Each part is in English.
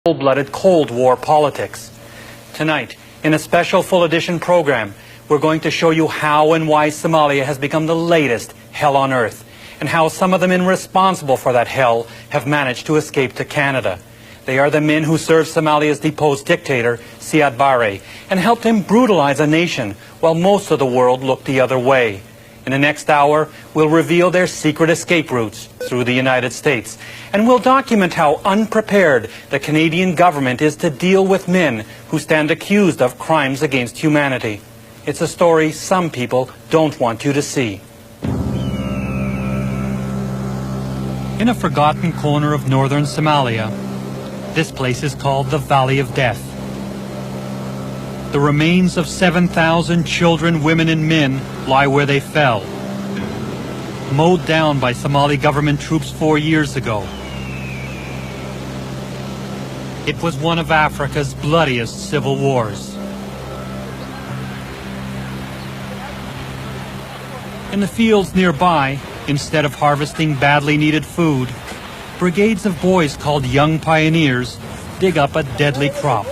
Cold-blooded Cold War politics. Tonight, in a special full edition program, we're going to show you how and why Somalia has become the latest hell on earth, and how some of the men responsible for that hell have managed to escape to Canada. They are the men who served Somalia's deposed dictator, Siad Barre, and helped him brutalize a nation while most of the world looked the other way. In the next hour, we'll reveal their secret escape routes through the United States, and we'll document how unprepared the Canadian government is to deal with men who stand accused of crimes against humanity. It's a story some people don't want you to see. In a forgotten corner of northern Somalia, this place is called the Valley of Death. The remains of 7,000 children, women and men lie where they fell, mowed down by Somali government troops 4 years ago. It was one of Africa's bloodiest civil wars. In the fields nearby, instead of harvesting badly needed food, brigades of boys called Young Pioneers dig up a deadly crop.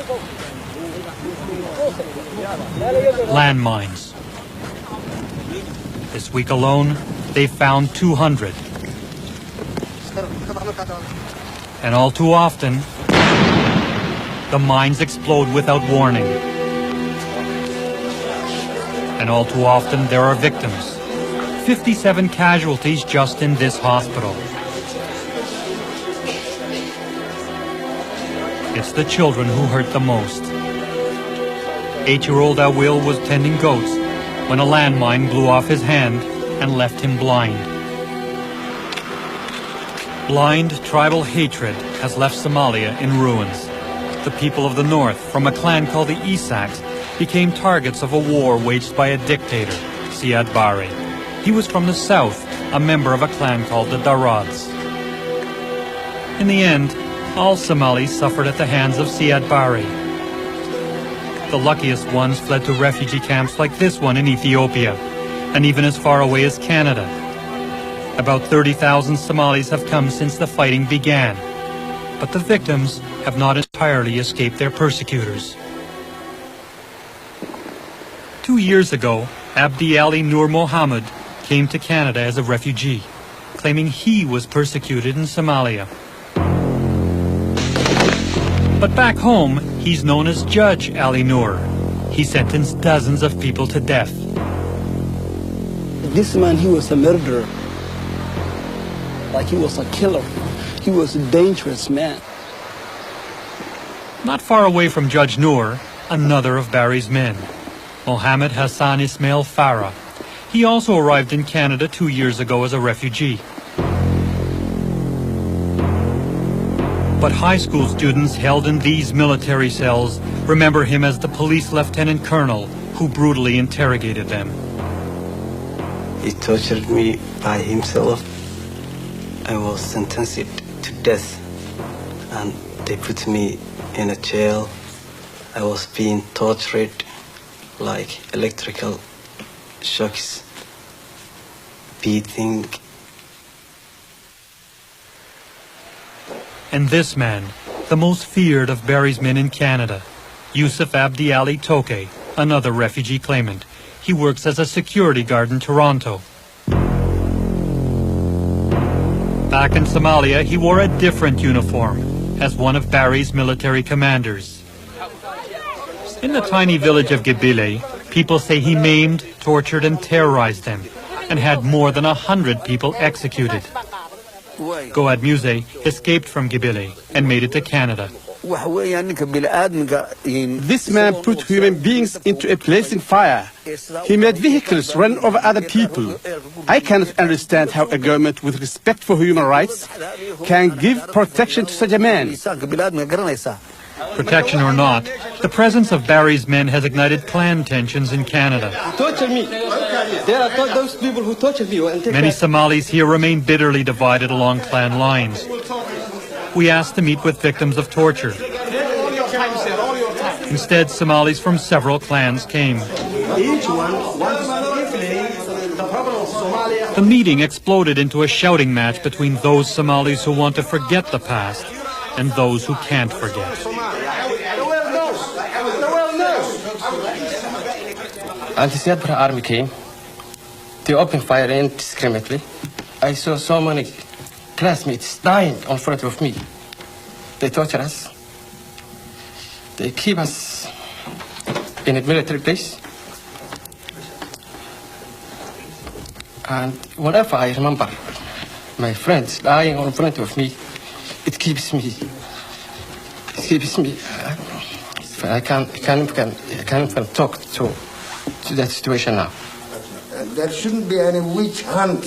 Landmines. This week alone, they found 200. And all too often, the mines explode without warning. And all too often, there are victims. 57 casualties just in this hospital. It's the children who hurt the most. 8-year-old Awil was tending goats when a landmine blew off his hand and left him blind. Blind tribal hatred has left Somalia in ruins. The people of the north, from a clan called the Isaks, became targets of a war waged by a dictator, Siad Barre. He was from the south, a member of a clan called the Darads. In the end, all Somalis suffered at the hands of Siad Barre. The luckiest ones fled to refugee camps like this one in Ethiopia, and even as far away as Canada. About 30,000 Somalis have come since the fighting began, but the victims have not entirely escaped their persecutors. 2 years ago, Abdi Ali Nur Mohammed came to Canada as a refugee, claiming he was persecuted in Somalia. But back home, he's known as Judge Ali Nur. He sentenced dozens of people to death. This man, he was a murderer. Like he was a killer. He was a dangerous man. Not far away from Judge Nur, another of Barry's men, Mohammed Hassan Ismail Farah. He also arrived in Canada 2 years ago as a refugee. But high school students held in these military cells remember him as the police lieutenant colonel who brutally interrogated them. He tortured me by himself. I was sentenced to death, and they put me in a jail. I was being tortured like electrical shocks, beating. And this man, the most feared of Barry's men in Canada, Yusuf Abdi Ali Toke, another refugee claimant. He works as a security guard in Toronto. Back in Somalia, he wore a different uniform as one of Barry's military commanders. In the tiny village of Gibile, people say he maimed, tortured and terrorized them and had more than 100 people executed. Goad Muse escaped from Gibile and made it to Canada. This man put human beings into a blazing fire. He made vehicles run over other people. I cannot understand how a government with respect for human rights can give protection to such a man. Protection or not, the presence of Barry's men has ignited clan tensions in Canada. Torture me. There are those people who torture you. Many Somalis here remain bitterly divided along clan lines. We asked to meet with victims of torture. Instead, Somalis from several clans came. The meeting exploded into a shouting match between those Somalis who want to forget the past and those who can't forget. Anti-Siad Barre army came. They opened fire indiscriminately. I saw so many classmates dying in front of me. They torture us. They keep us in a military place. And whenever I remember my friends lying in front of me, it keeps me. I can't even talk to that situation now. There shouldn't be any witch hunt,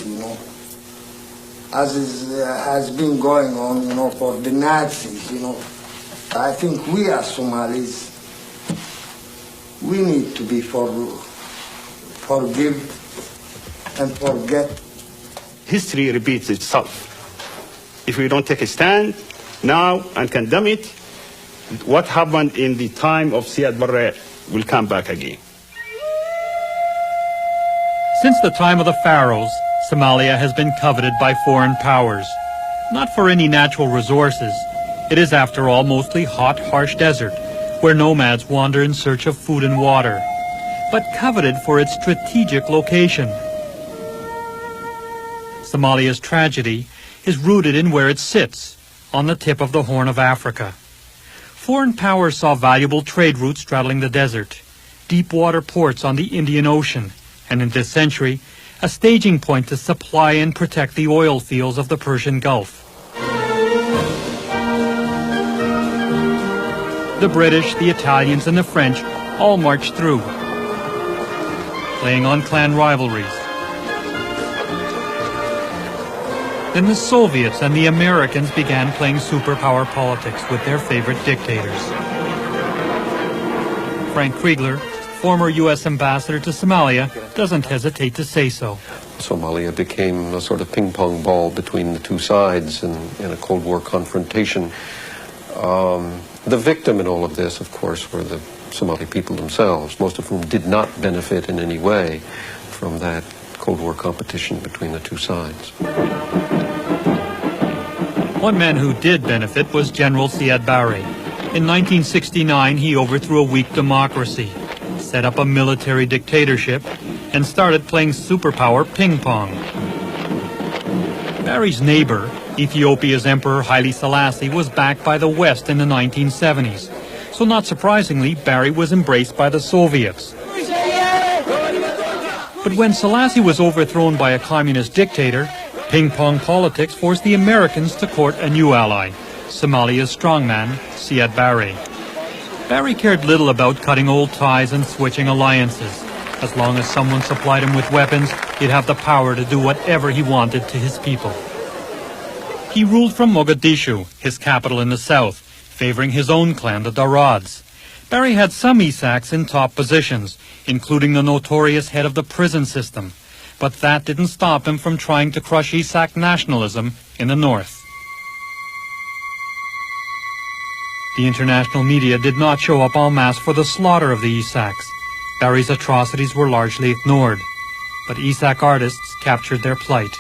as has been going on, for the Nazis, I think we as Somalis, we need to be forgive and forget. History repeats itself. If we don't take a stand now and condemn it, what happened in the time of Siad Barre will come back again. Since the time of the pharaohs, Somalia has been coveted by foreign powers. Not for any natural resources. It is, after all, mostly hot, harsh desert, where nomads wander in search of food and water, but coveted for its strategic location. Somalia's tragedy is rooted in where it sits, on the tip of the Horn of Africa. Foreign powers saw valuable trade routes straddling the desert, deep water ports on the Indian Ocean, and in this century, a staging point to supply and protect the oil fields of the Persian Gulf. The British, the Italians, and the French all marched through, playing on clan rivalries. Then the Soviets and the Americans began playing superpower politics with their favorite dictators. Frank Kriegler, former U.S. ambassador to Somalia, doesn't hesitate to say so. Somalia became a sort of ping-pong ball between the two sides in a Cold War confrontation. The victim in all of this, of course, were the Somali people themselves, most of whom did not benefit in any way from that Cold War competition between the two sides. One man who did benefit was General Siad Barre. In 1969, he overthrew a weak democracy, set up a military dictatorship, and started playing superpower ping-pong. Barre's neighbor, Ethiopia's Emperor Haile Selassie, was backed by the West in the 1970s. So not surprisingly, Barre was embraced by the Soviets. But when Selassie was overthrown by a communist dictator, ping-pong politics forced the Americans to court a new ally, Somalia's strongman, Siad Barre. Barre cared little about cutting old ties and switching alliances. As long as someone supplied him with weapons, he'd have the power to do whatever he wanted to his people. He ruled from Mogadishu, his capital in the south, favoring his own clan, the Darads. Barre had some Isaks in top positions, including the notorious head of the prison system. But that didn't stop him from trying to crush Isak nationalism in the north. The international media did not show up en masse for the slaughter of the Isaks. Barre's atrocities were largely ignored, but Isak artists captured their plight.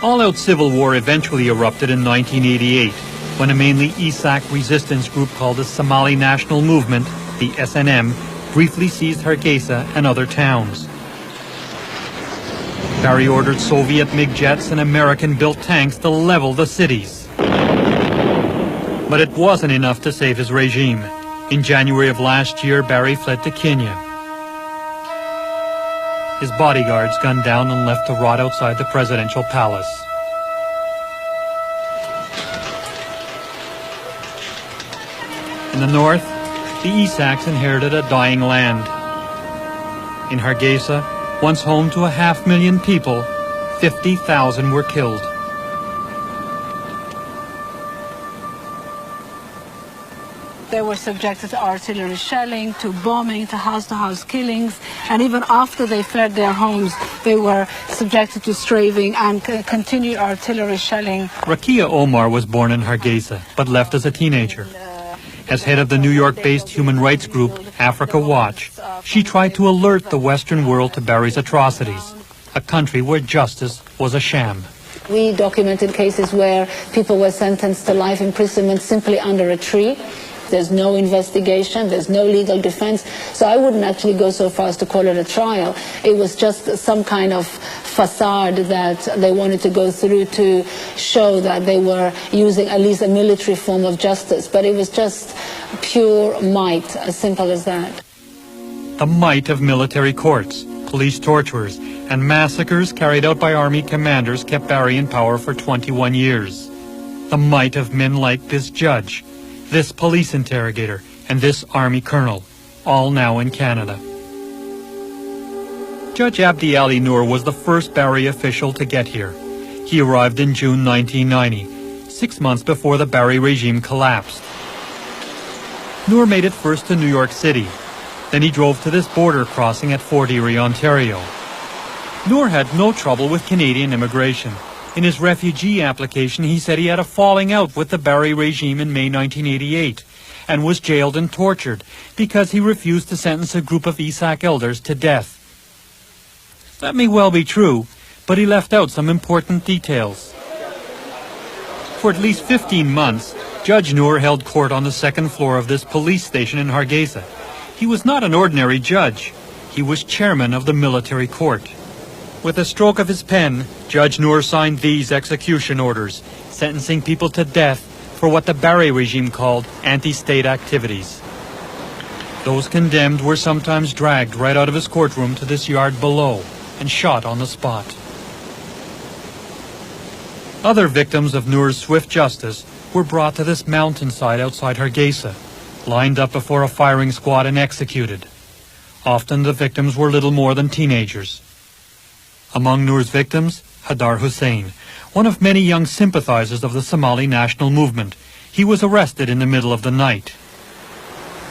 All-out civil war eventually erupted in 1988, when a mainly Isak resistance group called the Somali National Movement, the SNM, briefly seized Hargeisa and other towns. Barre ordered Soviet MiG jets and American-built tanks to level the cities. But it wasn't enough to save his regime. In January of last year, Barre fled to Kenya. His bodyguards gunned down and left to rot outside the presidential palace. In the north, the Isaks inherited a dying land. In Hargeisa, once home to 500,000 people, 50,000 were killed. They were subjected to artillery shelling, to bombing, to house-to-house killings, and even after they fled their homes, they were subjected to strafing and continued artillery shelling. Rakia Omar was born in Hargeisa, but left as a teenager. As head of the New York-based human rights group Africa Watch, she tried to alert the Western world to Barre's atrocities, a country where justice was a sham. We documented cases where people were sentenced to life imprisonment simply under a tree. There's no investigation, there's no legal defense. So I wouldn't actually go so far as to call it a trial. It was just some kind of facade that they wanted to go through to show that they were using at least a military form of justice. But it was just pure might, as simple as that. The might of military courts, police torturers, and massacres carried out by army commanders kept Barry in power for 21 years. The might of men like this judge, this police interrogator, and this army colonel, all now in Canada. Judge Abdi Ali Noor was the first Barry official to get here. He arrived in June 1990, 6 months before the Barry regime collapsed. Noor made it first to New York City. Then he drove to this border crossing at Fort Erie, Ontario. Noor had no trouble with Canadian immigration. In his refugee application, he said he had a falling out with the Barry regime in May 1988 and was jailed and tortured because he refused to sentence a group of Isaaq elders to death. That may well be true, but he left out some important details. For at least 15 months, Judge Noor held court on the second floor of this police station in Hargeisa. He was not an ordinary judge. He was chairman of the military court. With a stroke of his pen, Judge Noor signed these execution orders, sentencing people to death for what the Barry regime called anti-state activities. Those condemned were sometimes dragged right out of his courtroom to this yard below and shot on the spot. Other victims of Noor's swift justice were brought to this mountainside outside Hargeisa, lined up before a firing squad and executed. Often the victims were little more than teenagers. Among Noor's victims, Hadar Hussein, one of many young sympathizers of the Somali national movement. He was arrested in the middle of the night.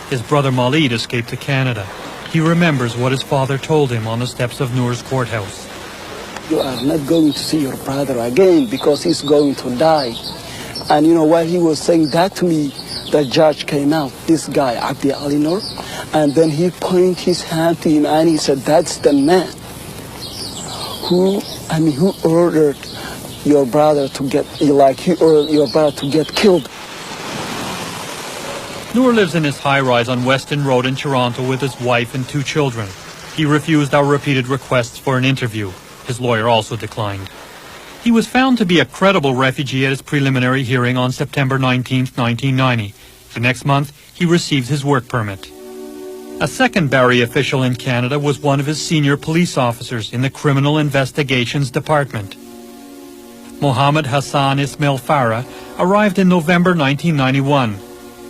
His brother Malid escaped to Canada. He remembers what his father told him on the steps of Noor's courthouse. You are not going to see your brother again because he's going to die. And while he was saying that to me, the judge came out, this guy, Abdi Ali Noor, and then he pointed his hand to him and he said, that's the man who ordered your brother to get, he ordered your brother to get killed. Noor lives in his high-rise on Weston Road in Toronto with his wife and 2 children. He refused our repeated requests for an interview. His lawyer also declined. He was found to be a credible refugee at his preliminary hearing on September 19, 1990. The next month, he received his work permit. A second Barry official in Canada was one of his senior police officers in the Criminal Investigations Department. Mohammed Hassan Ismail Farah arrived in November 1991.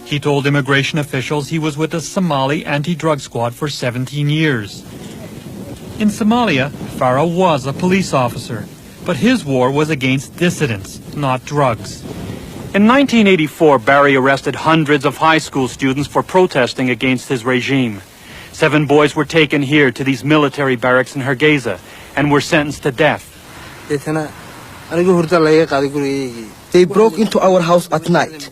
He told immigration officials he was with the Somali anti-drug squad for 17 years. In Somalia, Farah was a police officer, but his war was against dissidents, not drugs. In 1984, Barry arrested hundreds of high school students for protesting against his regime. 7 boys were taken here to these military barracks in Hargeisa and were sentenced to death. They broke into our house at night.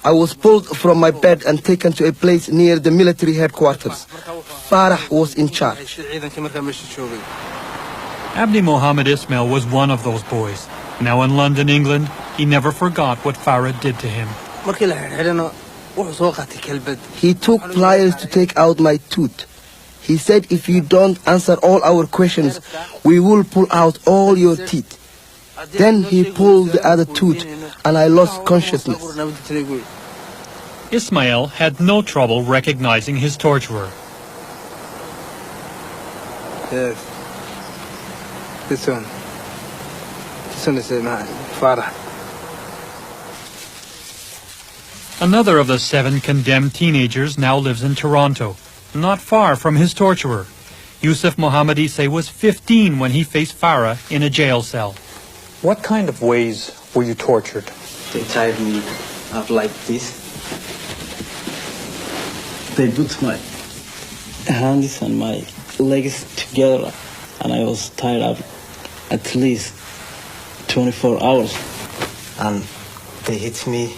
I was pulled from my bed and taken to a place near the military headquarters. Farah was in charge. Abdi Mohammed Ismail was one of those boys. Now in London, England, he never forgot what Farah did to him. He took pliers to take out my tooth. He said, if you don't answer all our questions, we will pull out all your teeth. Then he pulled the other tooth and I lost consciousness. Ismail had no trouble recognizing his torturer. Yes. This one is Farah. Another of the 7 condemned teenagers now lives in Toronto, not far from his torturer. Yusuf Mohammed Isse was 15 when he faced Farah in a jail cell. What kind of ways were you tortured? They tied me up like this. They put my hands and my legs together and I was tied up at least 24 hours. And they hit me,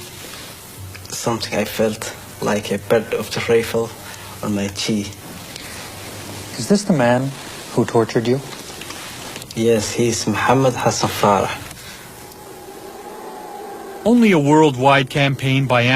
something I felt like a bird of the rifle on my cheek. Is this the man who tortured you? Yes, he's Mohammed Hassan Farah. Only a worldwide campaign by